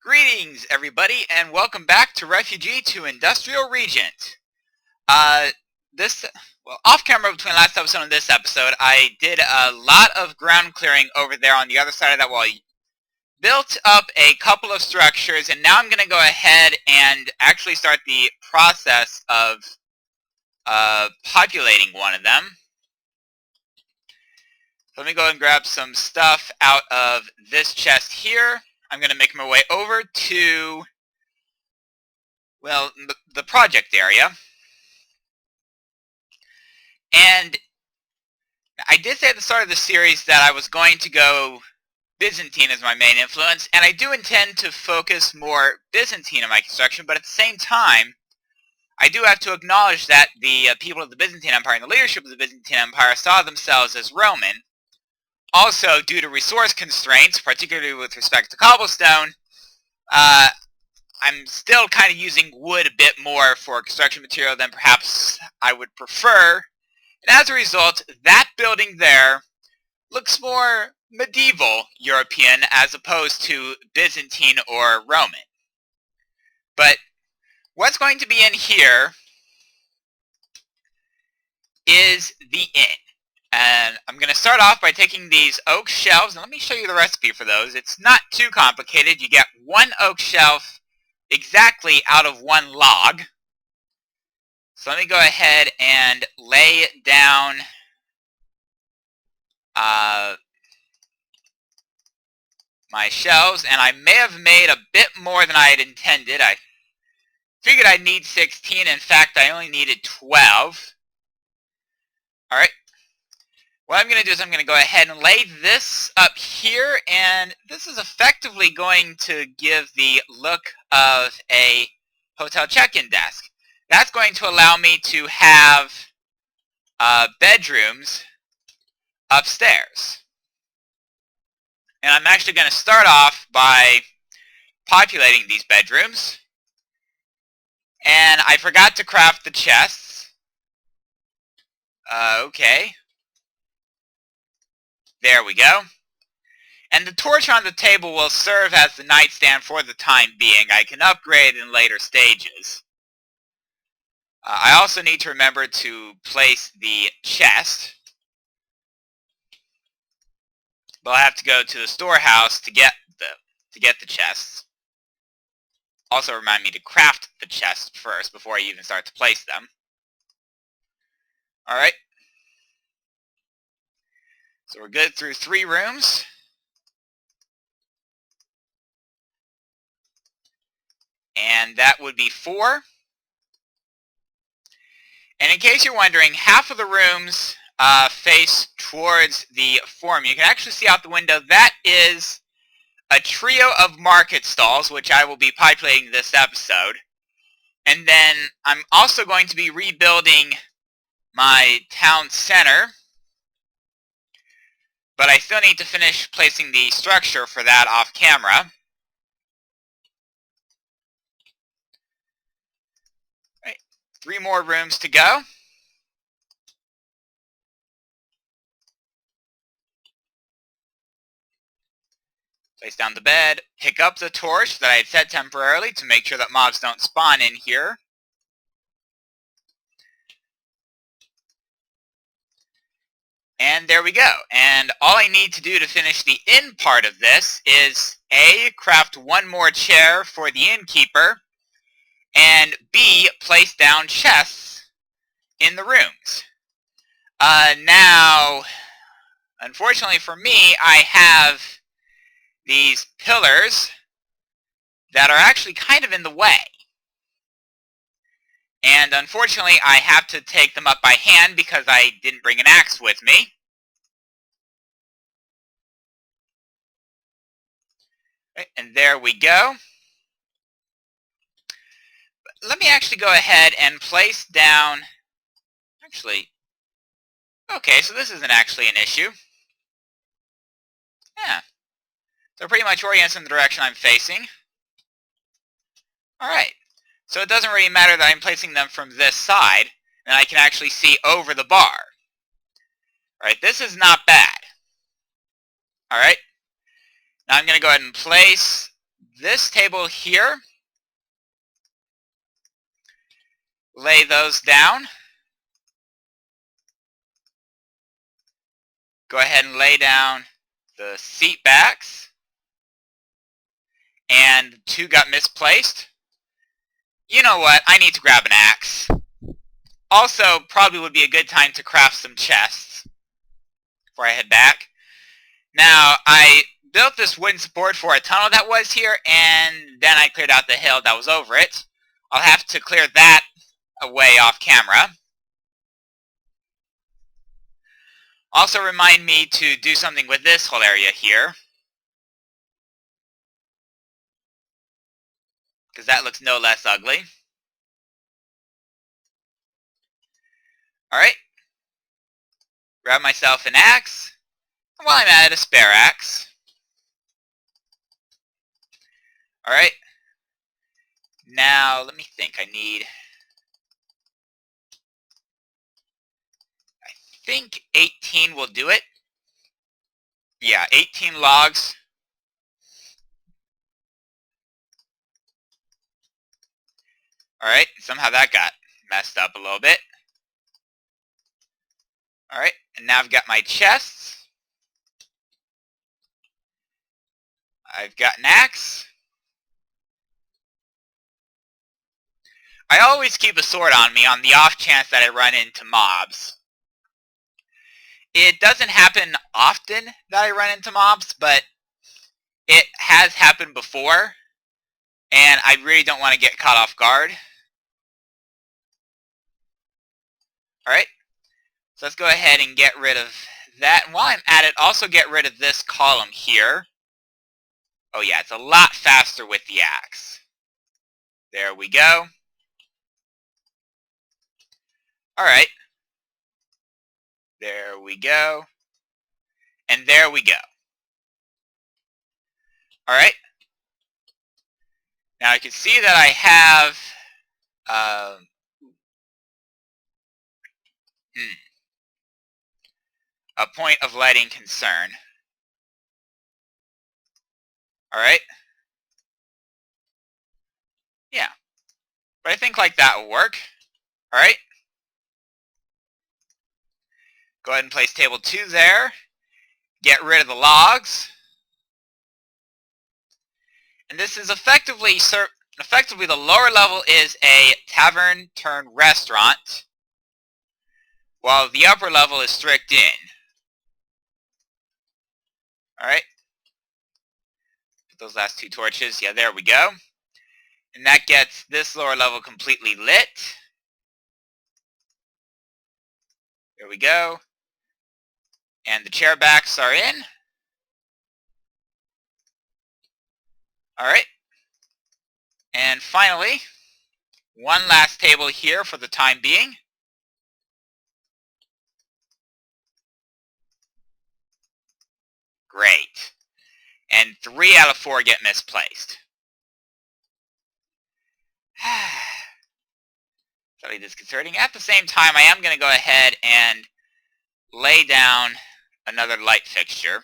Greetings, everybody, and welcome back to Refugee to Industrial Regent. Off camera between last episode and this episode, I did a lot of ground clearing over there on the other side of that wall. Built up a couple of structures, and now I'm going to go ahead and actually start the process of populating one of them. So let me go and grab some stuff out of this chest here. I'm going to make my way over to, well, the project area. And I did say at the start of the series that I was going to go Byzantine as my main influence, and I do intend to focus more Byzantine in my construction, but at the same time, I do have to acknowledge that the people of the Byzantine Empire and the leadership of the Byzantine Empire saw themselves as Roman. Also, due to resource constraints, particularly with respect to cobblestone, I'm still kind of using wood a bit more for construction material than perhaps I would prefer. And as a result, that building there looks more medieval European as opposed to Byzantine or Roman. But what's going to be in here is the inn. And I'm going to start off by taking these oak shelves, and let me show you the recipe for those. It's not too complicated. You get one oak shelf exactly out of one log. So let me go ahead and lay down my shelves, and I may have made a bit more than I had intended. I figured I'd need 16. In fact, I only needed 12. Alright. What I'm going to do is I'm going to go ahead and lay this up here, and this is effectively going to give the look of a hotel check-in desk. That's going to allow me to have bedrooms upstairs. And I'm actually going to start off by populating these bedrooms. And I forgot to craft the chests. Okay. There we go. And the torch on the table will serve as the nightstand for the time being. I can upgrade in later stages. I also need to remember to place the chest. But I'll have to go to the storehouse to get the chests. Also remind me to craft the chests first before I even start to place them. Alright. So we're good through 3 rooms. And that would be 4. And in case you're wondering, half of the rooms face towards the forum. You can actually see out the window that is a trio of market stalls, which I will be populating this episode. And then I'm also going to be rebuilding my town center. But I still need to finish placing the structure for that off camera. Right, 3 more rooms to go. Place down the bed, pick up the torch that I had set temporarily to make sure that mobs don't spawn in here. And there we go. And all I need to do to finish the inn part of this is A, craft 1 more chair for the innkeeper, and B, place down chests in the rooms. Now, unfortunately for me, I have these pillars that are actually kind of in the way. And unfortunately, I have to take them up by hand because I didn't bring an axe with me. Right, and there we go. Let me actually go ahead and place down... Actually... Okay, so this isn't actually an issue. Yeah. So pretty much oriented in the direction I'm facing. Alright. So it doesn't really matter that I'm placing them from this side, and I can actually see over the bar. Alright, this is not bad. Alright. Now I'm going to go ahead and place this table here, lay those down. Go ahead and lay down the seat backs. And 2 got misplaced. You know what? I need to grab an axe. Also, probably would be a good time to craft some chests before I head back. Now, I built this wooden support for a tunnel that was here, and then I cleared out the hill that was over it. I'll have to clear that away off camera. Also remind me to do something with this whole area here, because that looks no less ugly. Alright. Grab myself an axe. And while I'm at it, a spare axe. Alright. Now, let me think. I think 18 will do it. Yeah, 18 logs. Alright, somehow that got messed up a little bit. Alright, and now I've got my chests. I've got an axe. I always keep a sword on me on the off chance that I run into mobs. It doesn't happen often that I run into mobs, but it has happened before, and I really don't want to get caught off guard. Alright, so let's go ahead and get rid of that. And while I'm at it, also get rid of this column here. Oh yeah, it's a lot faster with the axe. There we go. Alright. There we go. And there we go. Alright. Now you can see that I have a point of lighting concern. Alright. Yeah. But I think like that will work. Alright. Go ahead and place table 2 there. Get rid of the logs. And this is effectively the lower level is a tavern turned restaurant, while the upper level is strict inn. Alright. Put those last 2 torches. Yeah, there we go. And that gets this lower level completely lit. There we go. And the chair backs are in. Alright. And finally, one last table here for the time being. Great. And 3 out of 4 get misplaced. Slightly disconcerting. At the same time, I am going to go ahead and lay down another light fixture.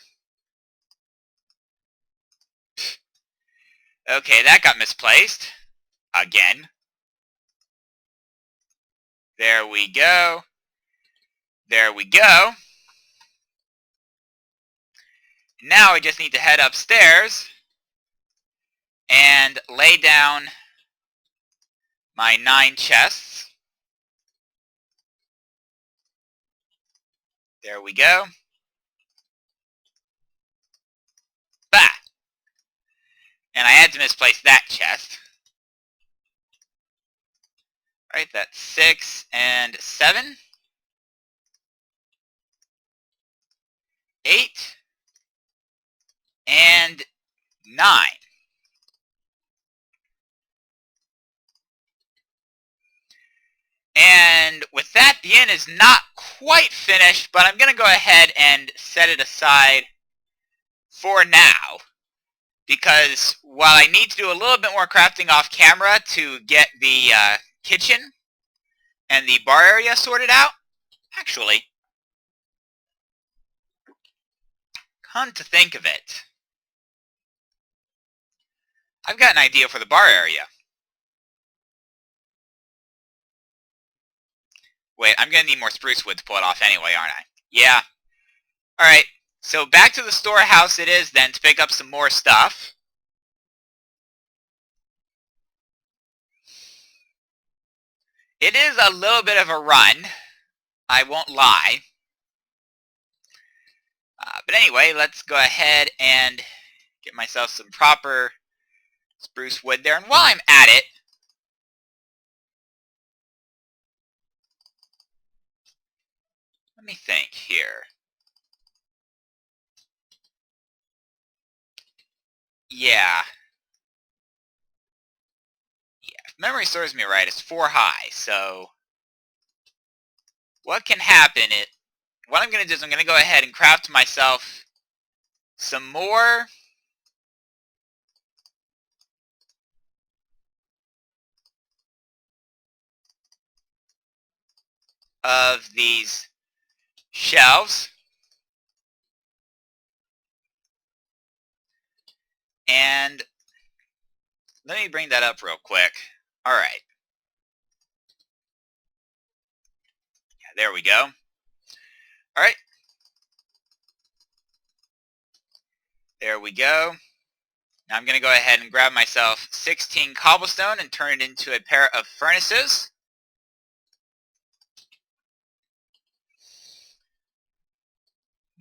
Okay, that got misplaced. Again. There we go. There we go. Now I just need to head upstairs and lay down my 9 chests. There we go. Bah! And I had to misplace that chest. Alright, that's 6 and 7. 8 and 9. And with that, the inn is not quite finished, but I'm going to go ahead and set it aside for now. Because while I need to do a little bit more crafting off camera to get the kitchen and the bar area sorted out, actually, come to think of it, I've got an idea for the bar area. Wait, I'm going to need more spruce wood to pull it off anyway, aren't I? Yeah. Alright, so back to the storehouse it is then to pick up some more stuff. It is a little bit of a run, I won't lie. But anyway, let's go ahead and get myself some proper spruce wood there. And while I'm at it, let me think here. Yeah. If memory serves me right, it's 4 high, so what can happen is, what I'm going to do is I'm going to go ahead and craft myself some more of these shelves. And let me bring that up real quick. Alright. Yeah, there we go. Alright. There we go. Now I'm going to go ahead and grab myself 16 cobblestone and turn it into a pair of furnaces.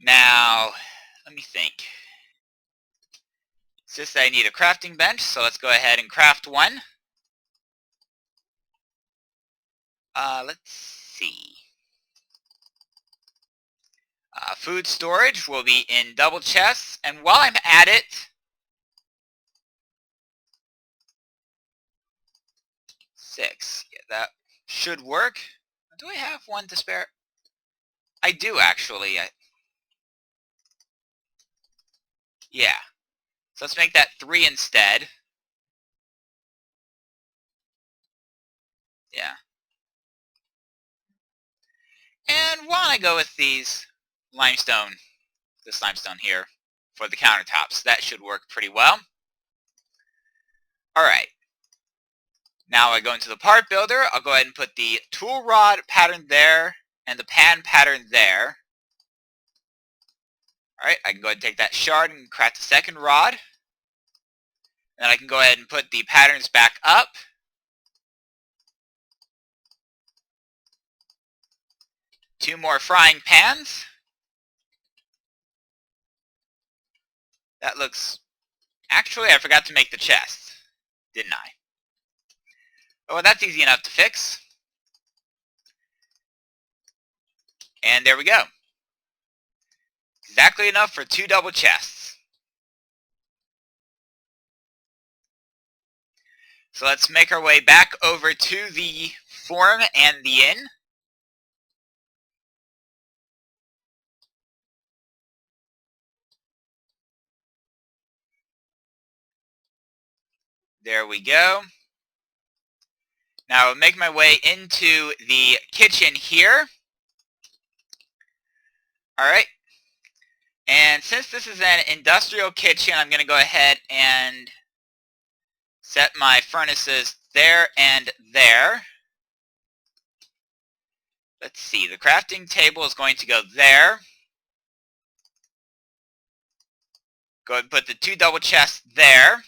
Now, let me think. It says that I need a crafting bench, so let's go ahead and craft one. Let's see. Food storage will be in double chests, and while I'm at it, six. Yeah, that should work. Do I have one to spare? I do actually. Yeah. So let's make that 3 instead. Yeah. And while I go with these limestone, this limestone here for the countertops, that should work pretty well. Alright. Now I go into the part builder. I'll go ahead and put the tool rod pattern there and the pan pattern there. Alright, I can go ahead and take that shard and craft a second rod. And then I can go ahead and put the patterns back up. Two more frying pans. That looks... Actually, I forgot to make the chest, didn't I? Oh, well, that's easy enough to fix. And there we go. Exactly enough for 2 double chests. So let's make our way back over to the forum and the inn. There we go. Now I'll make my way into the kitchen here. Alright. And since this is an industrial kitchen, I'm going to go ahead and set my furnaces there and there. Let's see, the crafting table is going to go there. Go ahead and put the 2 double chests there.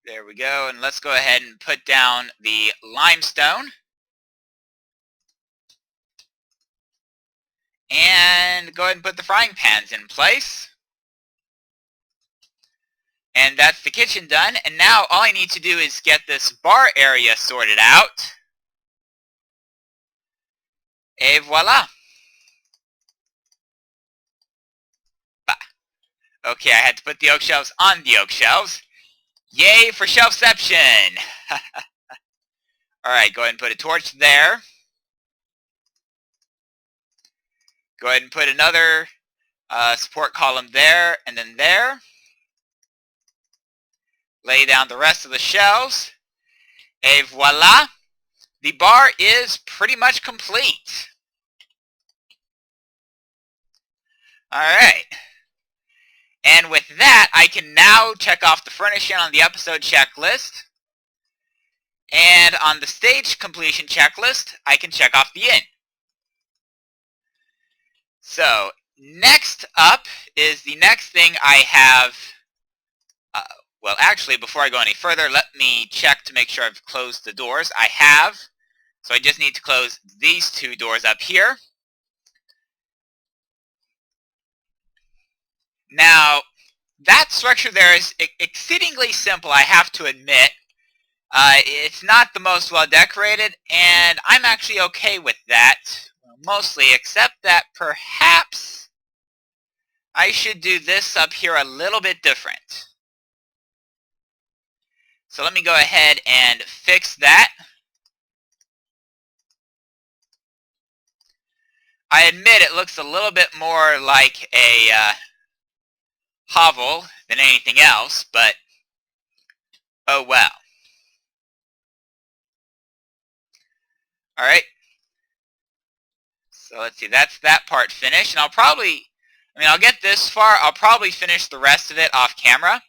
There we go, and let's go ahead and put down the limestone. And go ahead and put the frying pans in place. And that's the kitchen done. And now all I need to do is get this bar area sorted out. Et voila. Okay, I had to put the oak shelves on the oak shelves. Yay for shelfception! Alright, go ahead and put a torch there. Go ahead and put another support column there and then there. Lay down the rest of the shelves. Et voila! The bar is pretty much complete. Alright. And with that, I can now check off the furnishing on the episode checklist. And on the stage completion checklist, I can check off the inn. So, next up is the next thing I have. Well, actually, before I go any further, let me check to make sure I've closed the doors. I have. So I just need to close these two doors up here. Now, that structure there is exceedingly simple, I have to admit. It's not the most well decorated, and I'm actually okay with that, mostly, except that perhaps I should do this up here a little bit different. So let me go ahead and fix that. I admit it looks a little bit more like a hovel than anything else, but oh well. Alright. So let's see, that's that part finished. And I'll get this far. I'll probably finish the rest of it off camera.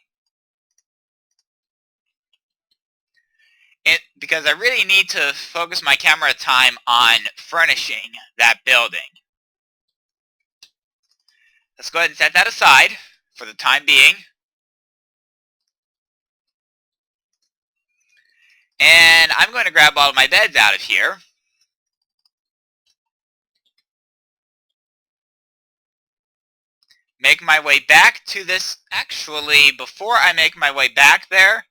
Because I really need to focus my camera time on furnishing that building. Let's go ahead and set that aside for the time being. And I'm going to grab all of my beds out of here. Make my way back to this. Actually, before I make my way back there,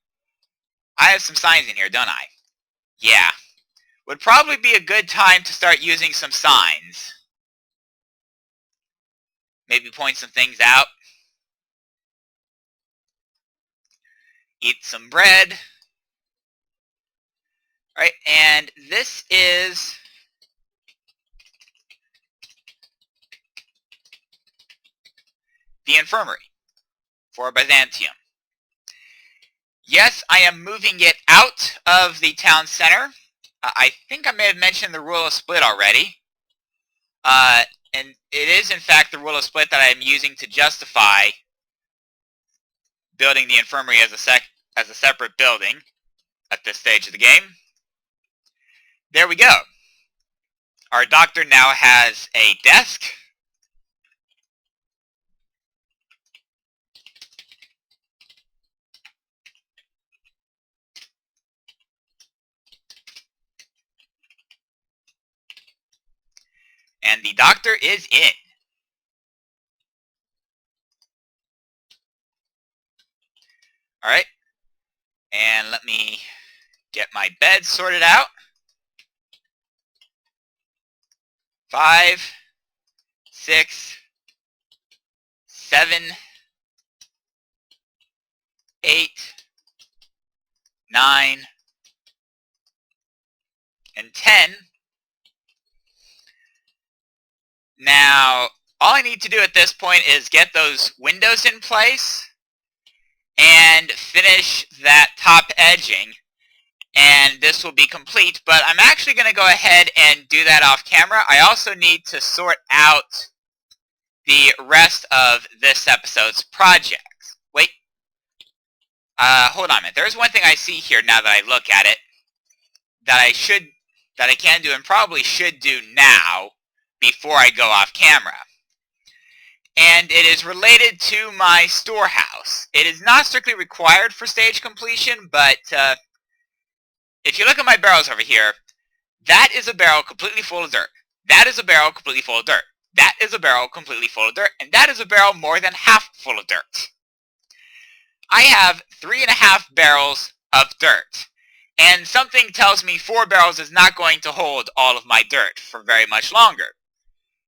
I have some signs in here, don't I? Yeah. Would probably be a good time to start using some signs. Maybe point some things out. Eat some bread. Alright, and this is the infirmary for Byzantium. Yes, I am moving it out of the town center. I think I may have mentioned the rule of split already. And it is, in fact, the rule of split that I am using to justify building the infirmary as a separate building at this stage of the game. There we go. Our doctor now has a desk. And the doctor is in. Alright. And let me get my bed sorted out. 5, 6, 7, 8, 9, and 10. Now, all I need to do at this point is get those windows in place and finish that top edging, and this will be complete. But I'm actually going to go ahead and do that off camera. I also need to sort out the rest of this episode's projects. Wait. Hold on a minute. There's one thing I see here now that I look at it that I can do and probably should do now before I go off camera. And it is related to my storehouse. It is not strictly required for stage completion, but if you look at my barrels over here, that is a barrel completely full of dirt. That is a barrel completely full of dirt. That is a barrel completely full of dirt. And that is a barrel more than half full of dirt. I have 3.5 barrels of dirt. And something tells me 4 barrels is not going to hold all of my dirt for very much longer.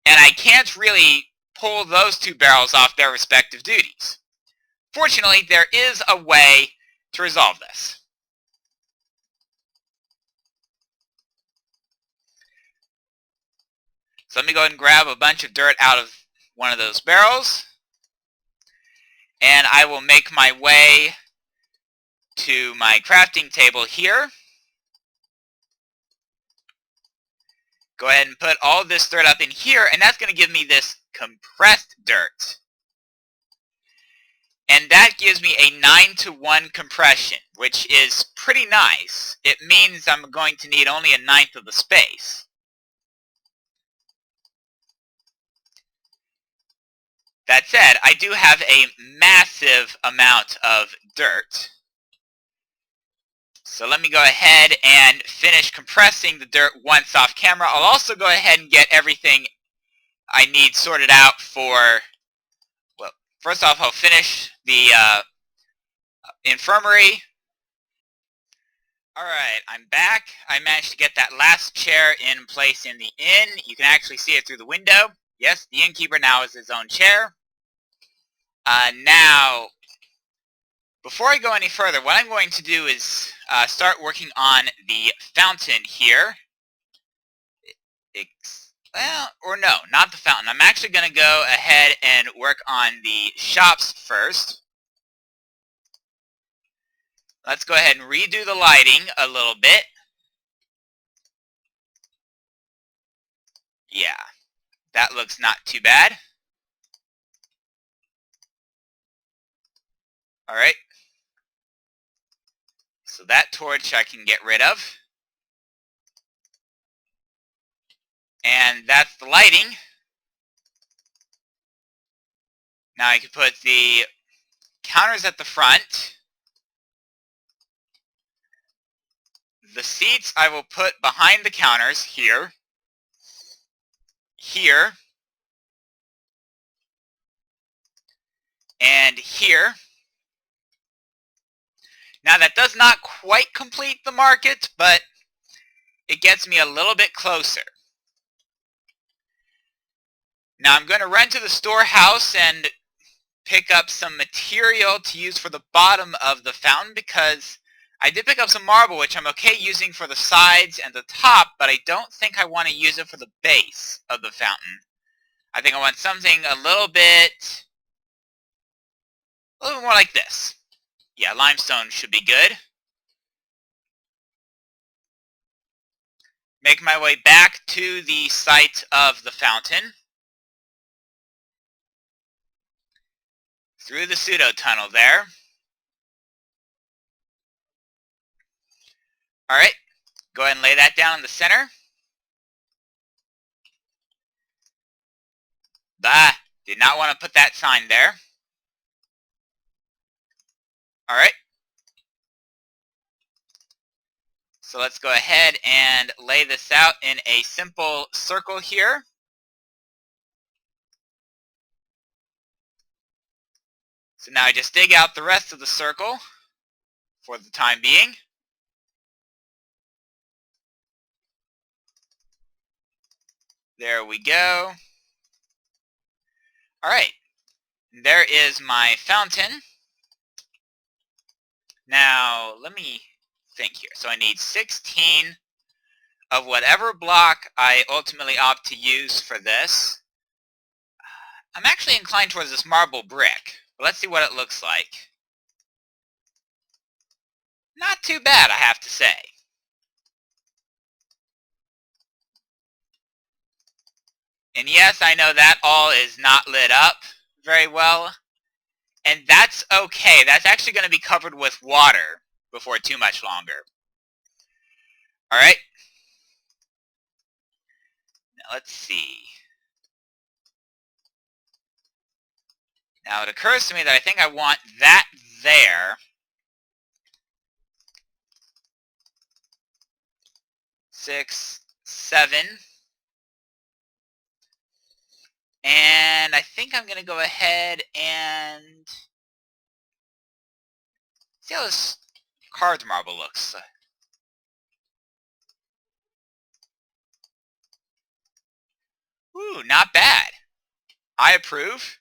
And I can't really pull those 2 barrels off their respective duties. Fortunately, there is a way to resolve this. So let me go ahead and grab a bunch of dirt out of one of those barrels. And I will make my way to my crafting table here. Go ahead and put all this dirt up in here, and that's going to give me this compressed dirt. And that gives me a 9-to-1 compression, which is pretty nice. It means I'm going to need only a ninth of the space. That said, I do have a massive amount of dirt. So let me go ahead and finish compressing the dirt once off camera. I'll also go ahead and get everything I need sorted out for, well, first off, I'll finish the infirmary. Alright, I'm back. I managed to get that last chair in place in the inn. You can actually see it through the window. Yes, the innkeeper now has his own chair. Now, before I go any further, what I'm going to do is start working on the fountain here. Well, or no, not the fountain. I'm actually going to go ahead and work on the shops first. Let's go ahead and redo the lighting a little bit. Yeah, that looks not too bad. Alright. So that torch I can get rid of. And that's the lighting. Now I can put the counters at the front. The seats I will put behind the counters here. Here. And here. Now that does not quite complete the market, but it gets me a little bit closer. Now I'm going to run to the storehouse and pick up some material to use for the bottom of the fountain, because I did pick up some marble, which I'm okay using for the sides and the top, but I don't think I want to use it for the base of the fountain. I think I want something a little bit more like this. Yeah, limestone should be good. Make my way back to the site of the fountain. Through the pseudo tunnel there. Alright, go ahead and lay that down in the center. Bah, did not want to put that sign there. Alright. So let's go ahead and lay this out in a simple circle here. So now I just dig out the rest of the circle for the time being. There we go. Alright, there is my fountain. Now, let me think here. So I need 16 of whatever block I ultimately opt to use for this. I'm actually inclined towards this marble brick. But let's see what it looks like. Not too bad, I have to say. And yes, I know that all is not lit up very well. And that's okay. That's actually going to be covered with water before too much longer. Alright. Now let's see. Now it occurs to me that I think I want that there. 6, 7. And I think I'm going to go ahead and see how this carved marble looks. Ooh, not bad. I approve.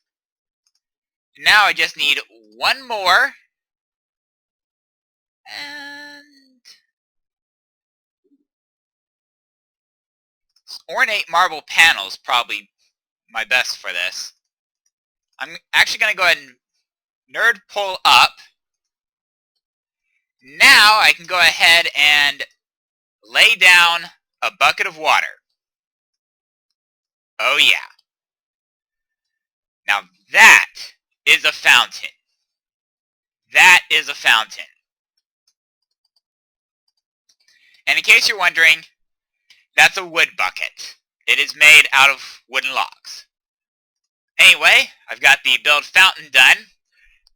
Now I just need one more. And ornate marble panels probably my best for this. I'm actually going to go ahead and nerd pull up. Now I can go ahead and lay down a bucket of water. Oh yeah. Now that is a fountain. that is a fountain. And in case you're wondering, that's a wood bucket. It is made out of wooden logs. Anyway, I've got the build fountain done.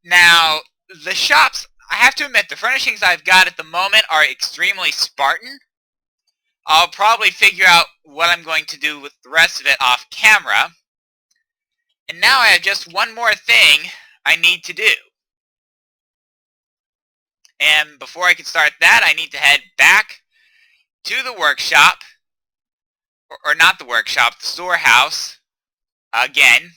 Now, the shops, I have to admit, the furnishings I've got at the moment are extremely Spartan. I'll probably figure out what I'm going to do with the rest of it off camera. And now I have just one more thing I need to do. And before I can start that, I need to head back to the workshop, or not the workshop, the storehouse, again.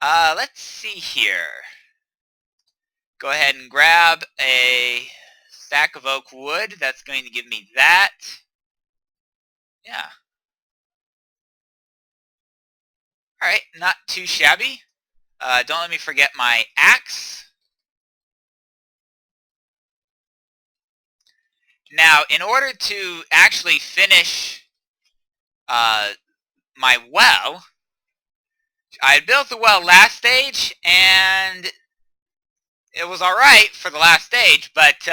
Let's see here. Go ahead and grab a stack of oak wood. That's going to give me that. Yeah. Alright, not too shabby. Don't let me forget my axe. Now, in order to actually finish my well, I built the well last stage, and it was alright for the last stage, but,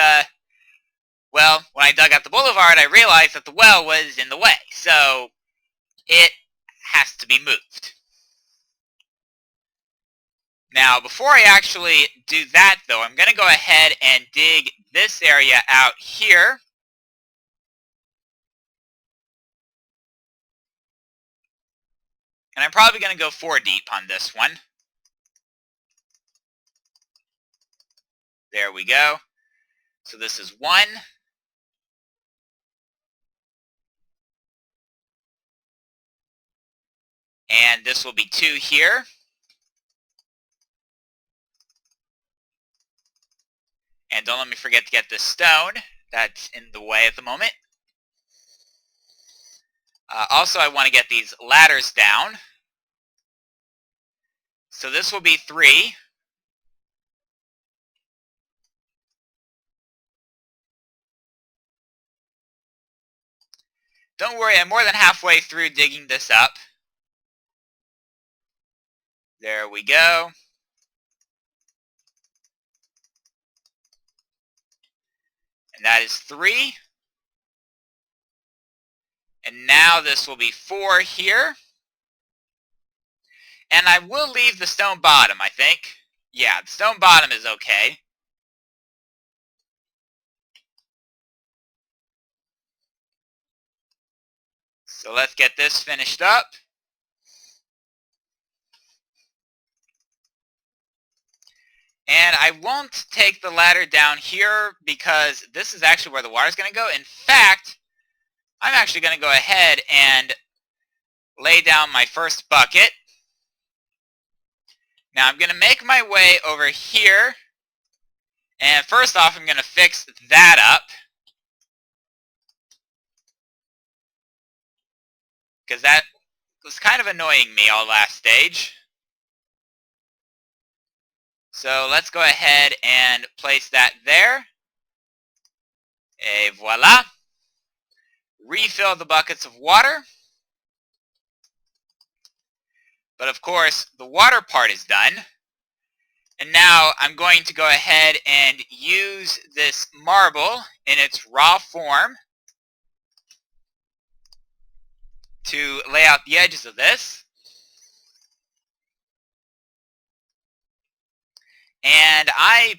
well, when I dug out the boulevard, I realized that the well was in the way, so it has to be moved. Now, before I actually do that, though, I'm going to go ahead and dig this area out here. And I'm probably going to go 4 deep on this one. There we go. So this is 1. And this will be 2 here. And don't let me forget to get this stone. That's in the way at the moment. Also, I want to get these ladders down. So this will be 3. Don't worry, I'm more than halfway through digging this up. There we go. And that is 3. And now this will be 4 here. And I will leave the stone bottom, I think. Yeah, the stone bottom is okay. So let's get this finished up. And I won't take the ladder down here because this is actually where the water's going to go. In fact, I'm actually going to go ahead and lay down my first bucket. Now I'm going to make my way over here. And first off, I'm going to fix that up. Because that was kind of annoying me all last stage. So let's go ahead and place that there. Et voila. Refill the buckets of water. But of course, the water part is done. And now I'm going to go ahead and use this marble in its raw form to lay out the edges of this. And I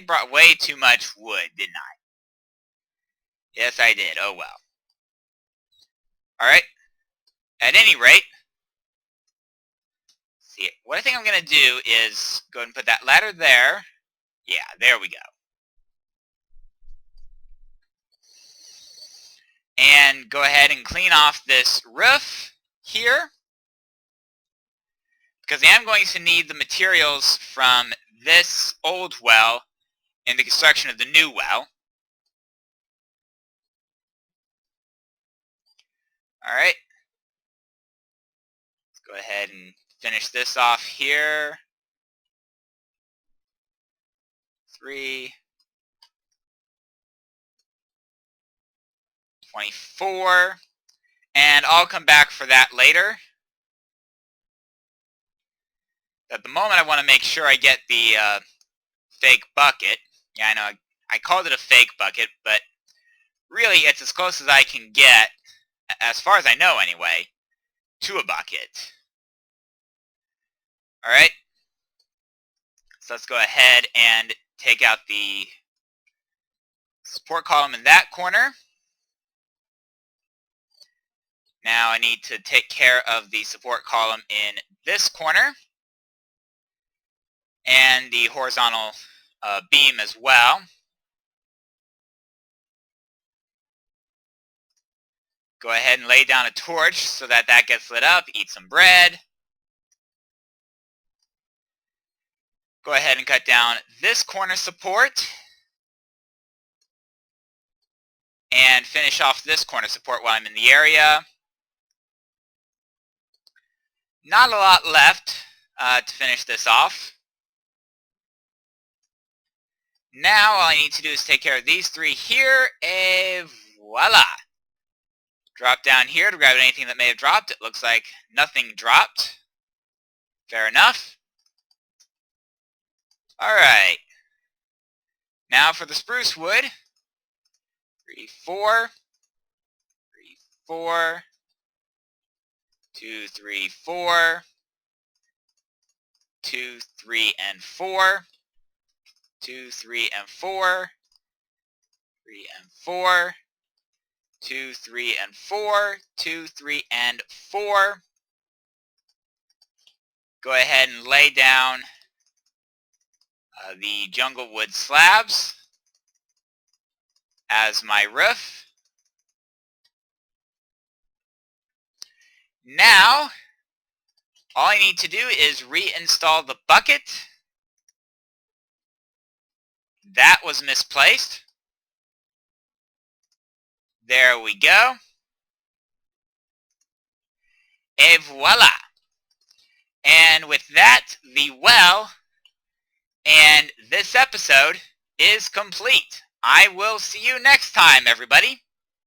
brought way too much wood, didn't I? Yes, I did. Oh well. Alright. At any rate, see, what I think I'm going to do is go ahead and put that ladder there. Yeah, there we go. And go ahead and clean off this roof here, because I am going to need the materials from this old well in the construction of the new well. Alright. Let's go ahead and finish this off here. 3, 24, and I'll come back for that later. At the moment, I want to make sure I get the fake bucket. Yeah, I know I called it a fake bucket, but really it's as close as I can get, as far as I know anyway, to a bucket. Alright, so let's go ahead and take out the support column in that corner. Now I need to take care of the support column in this corner and the horizontal beam as well. Go ahead and lay down a torch so that that gets lit up. Eat some bread. Go ahead and cut down this corner support and finish off this corner support while I'm in the area. Not a lot left to finish this off. Now all I need to do is take care of these three here, and voila! Drop down here to grab anything that may have dropped. It looks like nothing dropped. Fair enough. Alright. Now for the spruce wood. 3, 4. 3, 4. 2, 3, 4. 2, 3, and 4. 2, 3, and 4. 3 and 4. 2, 3, and 4. 2, 3, and 4. Go ahead and lay down the jungle wood slabs as my roof. Now, all I need to do is reinstall the bucket. That was misplaced. There we go. Et voila. And with that, the well and this episode is complete. I will see you next time, everybody.